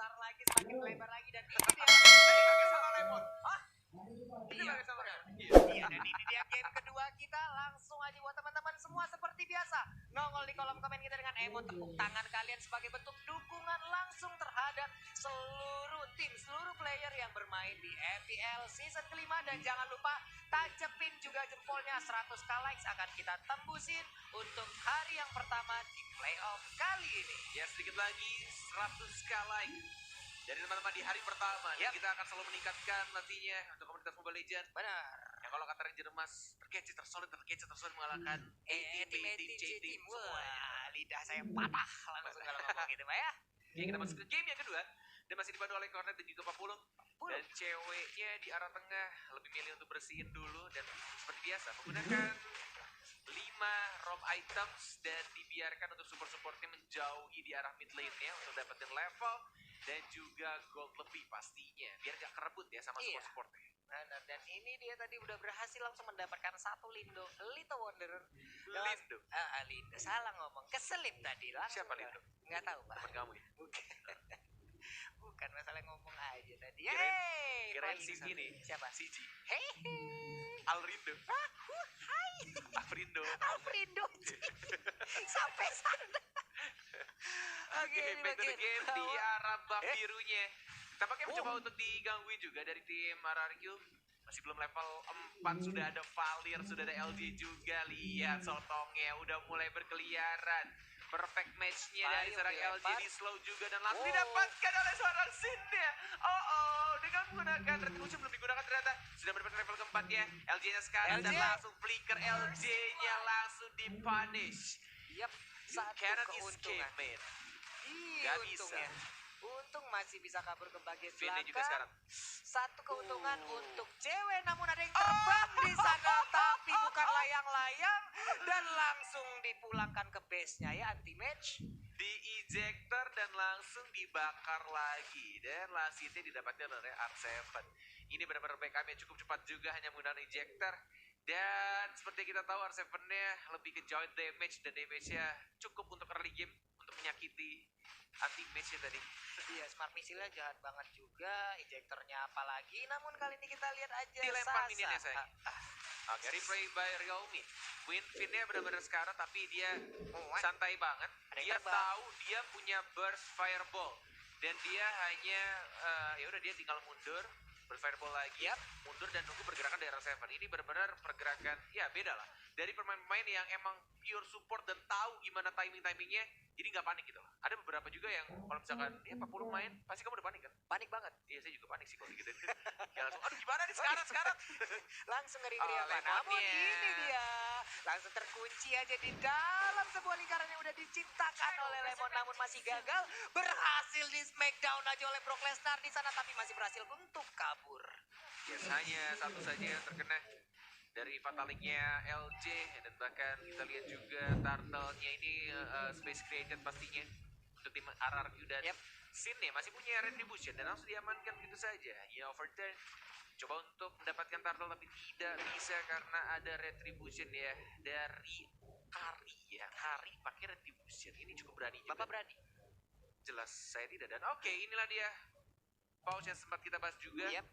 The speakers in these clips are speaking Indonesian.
besar lagi, semakin lebar lagi, dan ini dia. Ini pakai sama Lemon. Hah? Ini Iya, pakai sama benar. Lemon. Iya, dan ini dia game kedua kita. Langsung aja buat teman-teman semua seperti biasa. Nongol di kolom komen kita dengan emot tepuk tangan kalian sebagai bentuk dukungan langsung terhadap seluruh tim, seluruh player yang bermain di MPL season kelima. Dan jangan lupa tacepin juga jempolnya, 100k likes akan kita tembusin untuk hari yang pertama di playoff kali ini. Ya sedikit lagi 100k like dari teman-teman di hari pertama. Dan Yap. kita akan selalu meningkatkan nantinya untuk komunitas Mobile Legends. Benar. Yang kalau kata Ranger Emas, terkece tersolid mengalahkan Tim A-Team. Wah, lidah saya patah langsung kalau ngomong gitu, Pak ya. Oke, kita masuk ke game yang kedua. Dan masih dipandu oleh Cornet dan juga Papulung. Dan ceweknya di arah tengah lebih milih untuk bersihin dulu. Dan seperti biasa menggunakan 5 ROM items. Dan dibiarkan untuk support-supportnya menjauhi di arah mid lane-nya untuk dapetin level. Dan juga gold lebih pastinya. Biar gak kerebut ya sama Iya. support-supportnya. Benar, dan ini dia tadi udah berhasil langsung mendapatkan satu Lindo, Little Wanderer. Lindo? Lindo, salah ngomong, keselip tadi lah. Siapa Lindo? Nggak tahu, Pak. Teman kamu ya? Bukan. Bukan masalah ngomong aja tadi. Kirain paling si kesel. ini. Siapa? Siji. Hehe. Alrindo. Hai. Afrindo. Alfrindo. Sampai sana. Oke, Oke, ini back to the bagian game di bawah. arah buff birunya. Tampaknya Oh. mencoba untuk digangguin juga dari tim RRQ. Masih belum level 4, sudah ada Valir, sudah ada LG juga. Lihat sotongnya udah mulai berkeliaran. Perfect match-nya dari Ayo, seorang LG dilempar. di slow juga dan langsung Oh. didapatkan oleh seorang Sin-nya. Dengan menggunakan retribution belum digunakan ternyata. Sudah mendapatkan level keempat ya. LG-nya sekarang dan LG. langsung flicker LG-nya langsung dipunish. Yap, You satu cannot keuntungan. escape, man. Iya, Gak untungnya. bisa. Untung masih bisa kabur ke bagian Vinny juga belakang. sekarang. Satu keuntungan untuk cewek, namun ada yang terbang di sana, tapi bukan layang-layang, dan langsung dipulangkan ke base-nya ya, anti match. Di ejector dan langsung dibakar lagi. Dan last hit-nya didapatkan oleh R7. Ini benar-benar backup yang cukup cepat juga hanya menggunakan ejector. Dan seperti kita tahu R7-nya lebih ke joint damage dan damage-nya cukup untuk early game untuk menyakiti anti match-nya tadi. Iya, smart missile-nya jahat banget juga, ejectornya apalagi, namun kali ini kita lihat aja Dilempar Sasa. minionnya sayang. Oke, replay by Realme. Finnya benar-benar sekarang tapi dia santai banget. Ada yang Dia terbang. tahu dia punya burst fireball dan dia hanya ya udah dia tinggal mundur, berfireball lagi, Yap. mundur dan nunggu pergerakan dari R7. Ini benar-benar pergerakan ya beda lah dari pemain-pemain yang emang pure support dan tahu gimana timingnya, jadi nggak panik gitu lah. Ada beberapa juga yang kalau misalkan ya 40 main pasti kamu udah panik kan? Panik banget. Iya saya juga panik sih kalau gitu. Ya langsung aduh gimana nih sekarang. Langsung ngeri-ngeri apa? Lemonnya. Namun ini dia langsung terkunci aja di dalam sebuah lingkaran yang udah diciptakan oleh Lemon, namun masih gagal. Berhasil di smackdown aja oleh Brock Lesnar di sana, tapi masih berhasil untuk kabur. Yes, hanya satu saja yang terkena dari fataliknya LJ dan bahkan kita lihat juga turtle-nya ini space created pastinya untuk tim RRQ dan Yep. Sin nih masih punya retribution dan langsung diamankan begitu saja. Ya overturn coba untuk mendapatkan turtle tapi tidak bisa karena ada retribution ya dari Kari ya. Kari pakai retribution ini cukup berani juga. Bapak berani? Jelas saya tidak dan oke inilah dia pause yang sempat kita bahas juga. Yep.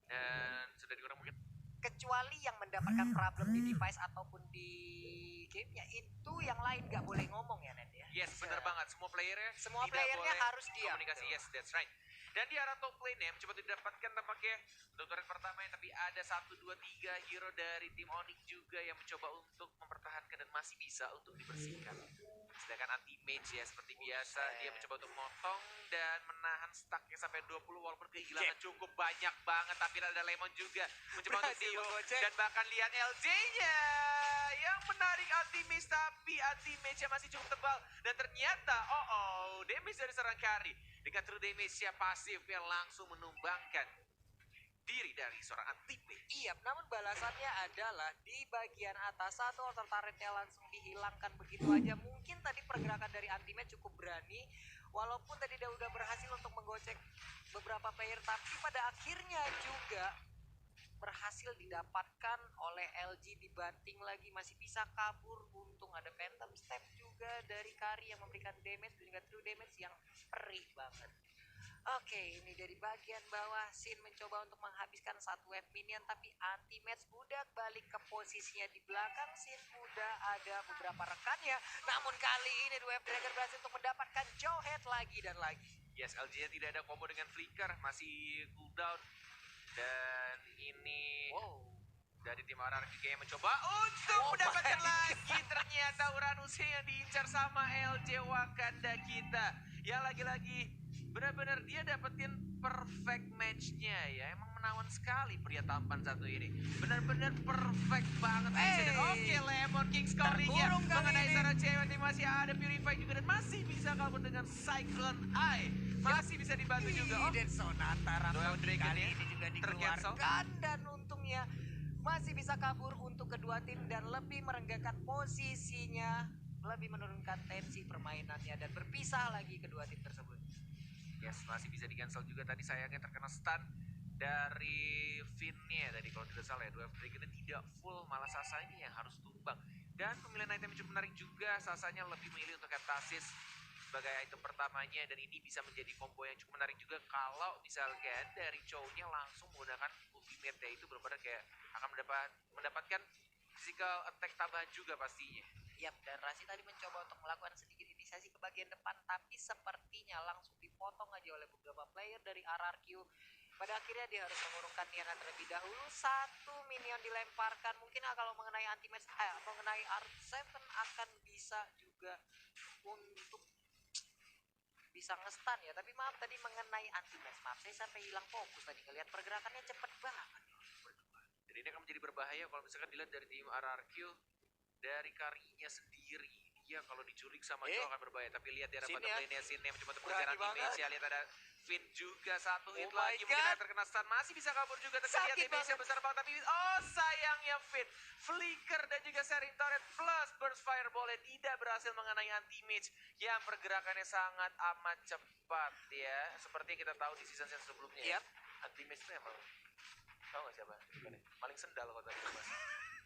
Dan sudah dikurang mungkin Kecuali yang mendapatkan problem di device ataupun di gamenya, itu yang lain gak boleh ngomong ya, Net ya. yes, benar banget. Semua playernya Semua tidak playernya boleh harus diam. komunikasi. Betul. Yes, that's right. Dan di arah top lane mencoba didapatkan tampaknya untuk turret pertama ya, tapi ada 1, 2, 3 hero dari tim Onyx juga yang mencoba untuk mempertahankan dan masih bisa untuk dibersihkan. Sedangkan anti mage ya seperti biasa dia mencoba untuk motong dan menahan stacknya sampai 20 walaupun kehilangan cukup banyak banget, tapi ada Lemon juga mencoba untuk Berhasil deal menggocek. dan bahkan lihat LJ-nya yang menarik anti mage tapi anti mage-nya masih cukup tebal dan ternyata damage dari seorang Kari dengan true damage-nya pasif yang langsung menumbangkan diri dari seorang anti mage. Iya, namun balasannya adalah di bagian atas satu outer turretnya langsung dihilangkan begitu aja. Mungkin tadi pergerakan dari anti-match cukup berani, walaupun tadi dia udah berhasil untuk menggocek beberapa player, tapi pada akhirnya juga berhasil didapatkan oleh LG, dibanting lagi, masih bisa kabur. Untung ada Phantom Step juga dari Kari yang memberikan damage dan juga true damage yang perih banget. Oke, ini dari bagian bawah Sin mencoba untuk menghabiskan satu wave minion tapi anti-match udah balik ke posisinya di belakang. Sin udah ada beberapa rekannya, namun kali ini Wave Dragon berhasil untuk mendapatkan Jawhead lagi dan lagi. Yes, LG-nya tidak ada combo dengan Flicker, masih cooldown. Dan ini dari tim RRQ yang mencoba untuk mendapatkan lagi. Ternyata Uranusnya yang diincar sama LJ Wakanda kita. Yang lagi-lagi benar-benar dia dapetin perfect match-nya ya. Emang menawan sekali pria tampan satu ini. Benar-benar perfect banget. Dan oke, Lemon King's Calling-nya mengenai seorang cewek yang masih ada Purify juga. Dan masih bisa kabur dengan Cyclone Eye. Masih bisa dibantu juga. Dan Sonata Rhapsody kali ini juga tercancel. dikeluarkan. Dan untungnya masih bisa kabur untuk kedua tim dan lebih merenggakan posisinya. Lebih menurunkan tensi permainannya dan berpisah lagi kedua tim tersebut. Yes, masih bisa di-cancel juga tadi sayangnya terkena stun dari Finn-nya tadi kalau tidak salah ya. Dua Dragon tidak full, malah Sasa ini yang harus tumbang. Dan pemilihan item yang cukup menarik juga, Sasanya lebih memilih untuk Heptasis sebagai item pertamanya dan ini bisa menjadi combo yang cukup menarik juga kalau misalkan dari Chow-nya langsung menggunakan ultimate ya, itu benar-benar kayak akan mendapatkan physical attack tambahan juga pastinya. Yap, dan Rasi tadi mencoba untuk melakukan sedikit inisiasi ke bagian depan, tapi sepertinya langsung dipotong aja oleh beberapa player dari RRQ. Pada akhirnya dia harus mengurungkan Diana terlebih dahulu. Satu minion dilemparkan, mungkin kalau mengenai anti-match, mengenai R7 akan bisa juga untuk bisa nge-stun ya. Tapi maaf tadi mengenai anti-match, maaf saya sampai hilang fokus tadi, ngelihat pergerakannya cepet banget. Dan ini akan menjadi berbahaya kalau misalkan dilihat dari tim RRQ. Dari Karinya sendiri, dia kalau diculik sama Joe akan berbahaya. Tapi lihat dia dapat lane-nya Sin yang mencoba untuk mengejar anti-match. Lihat ada Finn juga satu hit lagi. Mungkin ada terkena stun, masih bisa kabur juga. Tapi lihat damage-nya besar banget. Tapi sayangnya Finn, Flicker dan juga Sharing Turret plus Burst Fireball yang tidak berhasil mengenai anti-match yang pergerakannya sangat amat cepat ya. Seperti yang kita tahu di season sebelumnya. Anti-match itu emang, tau gak siapa? Paling sendal kalau tadi mas.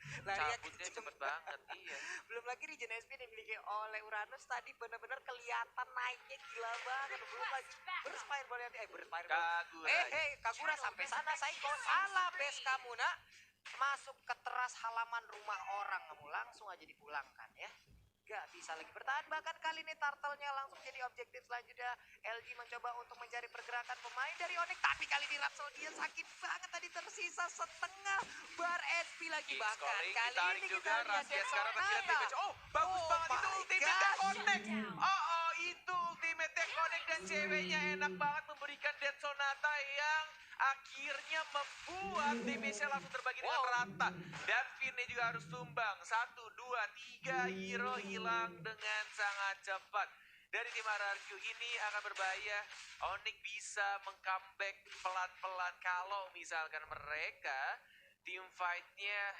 Cabutnya cepet banget, iya. Belum lagi Regen SP yang dimiliki oleh Uranus tadi benar-benar kelihatan naiknya gila banget. Belum lagi Burst Fireball yang Burst Fireball. Kagura sampai sana Saiko. Salah base kamu nak. Masuk ke teras halaman rumah orang, kamu langsung aja dipulangkan ya. Gak bisa lagi bertahan, bahkan kali ini Turtle-nya langsung jadi objektif selanjutnya. LG mencoba untuk mencari pergerakan pemain dari Onyx, tapi kali ini Rhapsody sakit banget tadi, tersisa setengah bar SP lagi. Bahkan kali ini kita lihat sekarang damage. Bagus banget itu ultimate connect. Itu ultimate connect dan ceweknya enak banget memberikan Dead Sonata yang akhirnya membuat damage-nya langsung terbagi dengan rata. Dan Finn juga harus tumbang. 1, 2, 3 hero hilang dengan sangat cepat. Dari tim RRQ ini akan berbahaya. Onyx bisa meng-comeback pelan-pelan kalau misalkan mereka team fight-nya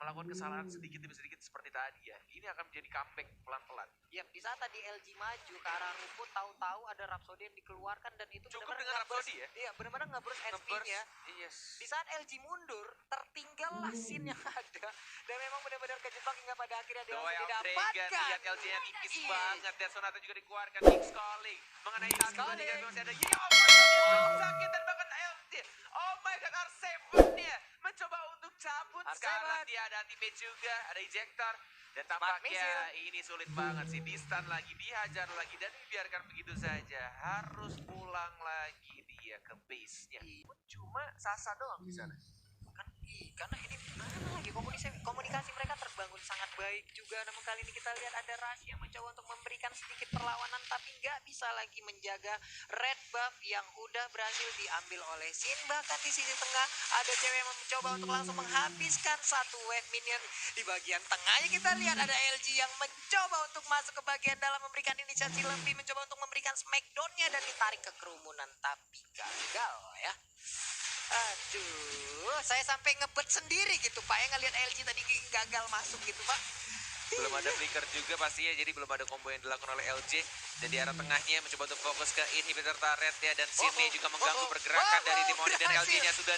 melakukan kesalahan sedikit demi sedikit seperti tadi ya. Ini akan menjadi comeback pelan-pelan. Ya, di saat tadi LG maju ke arah rumput, tahu-tahu ada Rhapsody yang dikeluarkan dan itu cukup dengan Rhapsody ya? Iya, benar-benar nge-burst SP-nya. Yes. Di saat LG mundur, tertinggallah scene yang ada. Dan memang benar-benar kejebak hingga pada akhirnya dia langsung didapatkan. Lihat LG-nya tipis banget. Dan Sonata juga dikeluarkan. King's Calling. Mengenai Calling. Masih ada cukup sakit dan bahkan LG. Oh my god, R7-nya mencoba untuk cabut. Sekarang dia ada anti-mage juga, ada ejector. Dan tampaknya ini sulit banget sih. Di-stun lagi, dihajar lagi, dan dibiarkan begitu saja. Harus pulang lagi dia ke base-nya. Cuma Sasa doang di sana. Karena ini mana lagi komunikasi mereka terbangun sangat baik juga. Namun kali ini kita lihat ada Rasi yang mencoba untuk memberikan sedikit perlawanan, tapi nggak bisa lagi menjaga red buff yang udah berhasil diambil oleh Sin. Bahkan di sisi tengah ada cewek yang mencoba untuk langsung menghabiskan satu wave minion. Di bagian tengahnya kita lihat ada LG yang mencoba untuk masuk ke bagian dalam, memberikan inisiasi lebih, mencoba untuk memberikan smackdown-nya dan ditarik ke kerumunan, tapi gagal ya. Aduh, saya sampai ngebet sendiri gitu Pak ya, ngelihat LG tadi gagal masuk gitu Pak. Belum ada flicker juga pastinya, jadi belum ada combo yang dilakukan oleh LG. Dan di arah tengahnya mencoba untuk fokus ke inhibitor turret ya. Dan Sydney juga mengganggu pergerakan dari tim Onyx. Dan LG-nya sudah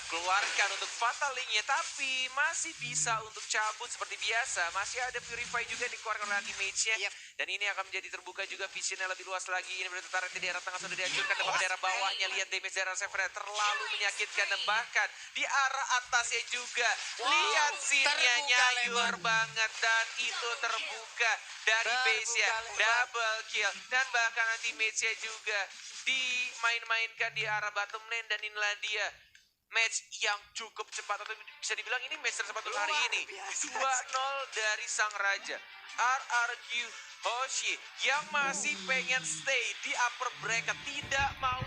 keluarkan untuk Fatal Link-nya, tapi masih bisa untuk cabut seperti biasa. Masih ada Purify juga dikeluarkan oleh Anti-Mage-nya. Yep. Dan ini akan menjadi terbuka juga visionnya lebih luas lagi. Ini berarti tarik di daerah tengah sudah dihancurkan, dan bahkan daerah bawahnya lihat damage daerah Sephira terlalu menyakitkan, dan bahkan di arah atasnya juga. Lihat scene-nya nyayur banget, dan itu terbuka dari base-nya. Double kill, dan bahkan Anti-Mage-nya juga dimain-mainkan di arah bottom lane, dan inilah dia match yang cukup cepat, atau bisa dibilang ini match tercepat untuk hari ini. 2-0 dari Sang Raja. RRQ Hoshi yang masih pengen stay di upper bracket, tidak mau